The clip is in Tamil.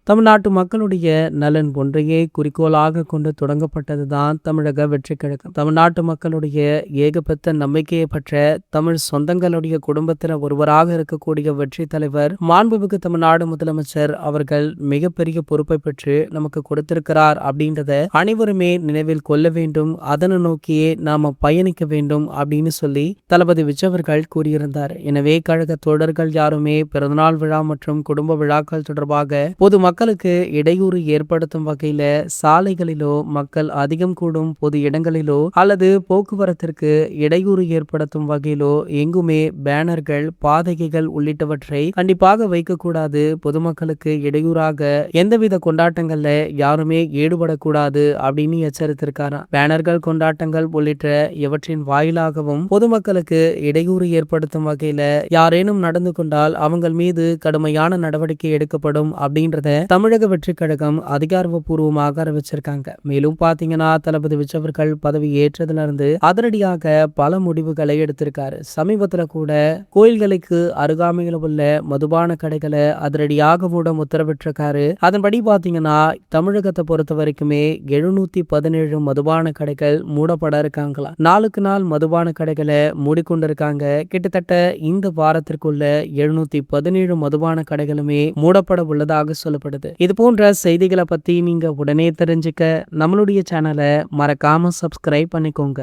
தமிழ்நாட்டு மக்களுடைய நலன் ஒன்றையே குறிக்கோளாக கொண்டு தொடங்கப்பட்டதுதான் தமிழக வெற்றி கழகம். தமிழ்நாட்டு மக்களுடைய ஏகபத்த நம்பிக்கையை பெற்ற தமிழ் சொந்தங்களுடைய குடும்பத்தினர் ஒருவராக இருக்கக்கூடிய வெற்றி தலைவர் மாண்புமிகு தமிழ்நாடு முதலமைச்சர் அவர்கள் மிகப்பெரிய பொறுப்பை பெற்று நமக்கு கொடுத்திருக்கிறார் அப்படின்றத அனைவருமே நினைவில் கொள்ள வேண்டும். அதனை நோக்கியே நாம பயணிக்க வேண்டும் அப்படின்னு சொல்லி தளபதி விஜய் அவர்கள் கூறியிருந்தார். எனவே கழக தோழர்கள் யாருமே பிறந்தநாள் விழா மற்றும் குடும்ப விழாக்கள் தொடர்பாக பொது மக்களுக்கு இடையூறு ஏற்படுத்தும் வகையில சாலைகளிலோ, மக்கள் அதிகம் கூடும் பொது இடங்களிலோ அல்லது போக்குவரத்திற்கு இடையூறு ஏற்படுத்தும் வகையிலோ எங்குமே பேனர்கள், பாதகைகள் உள்ளிட்டவற்றை கண்டிப்பாக வைக்கக்கூடாது. பொதுமக்களுக்கு இடையூறாக எந்தவித கொண்டாட்டங்கள்ல யாருமே ஈடுபடக்கூடாது அப்படின்னு எச்சரித்திருக்காராம். பேனர்கள், கொண்டாட்டங்கள் உள்ளிட்ட இவற்றின் வாயிலாகவும் பொதுமக்களுக்கு இடையூறு ஏற்படுத்தும் வகையில யாரேனும் நடந்து கொண்டால் அவங்கள் மீது கடுமையான நடவடிக்கை எடுக்கப்படும் அப்படின்றத தமிழக வெற்றி கழகம் அதிகாரப்பூர்வமாக அறிவிச்சிருக்காங்க. மேலும் பாத்தீங்கன்னா தளபதி விஜய் அவர்கள் பதவி ஏற்றதுல இருந்து அதிரடியாக பல முடிவுகளை எடுத்திருக்காரு. சமீபத்துல கூட கோயில்களுக்கு அருகாமையில் உள்ள மதுபான கடைகளை அதிரடியாக மூட உத்தரவிட்டிருக்காரு. அதன்படி பாத்தீங்கன்னா தமிழகத்தை பொறுத்த வரைக்குமே 717 மதுபான கடைகள் மூடப்பட இருக்காங்களா. நாளுக்கு நாள் மதுபான கடைகளை மூடிக்கொண்டிருக்காங்க. கிட்டத்தட்ட இந்த வாரத்திற்குள்ள 717 மதுபான கடைகளுமே மூடப்பட உள்ளதாக சொல்லப்படுது. இது போன்ற செய்திகளை பத்தி நீங்க உடனே தெரிஞ்சுக்க நம்மளுடைய சேனலை மறக்காம சப்ஸ்கிரைப் பண்ணிக்கோங்க.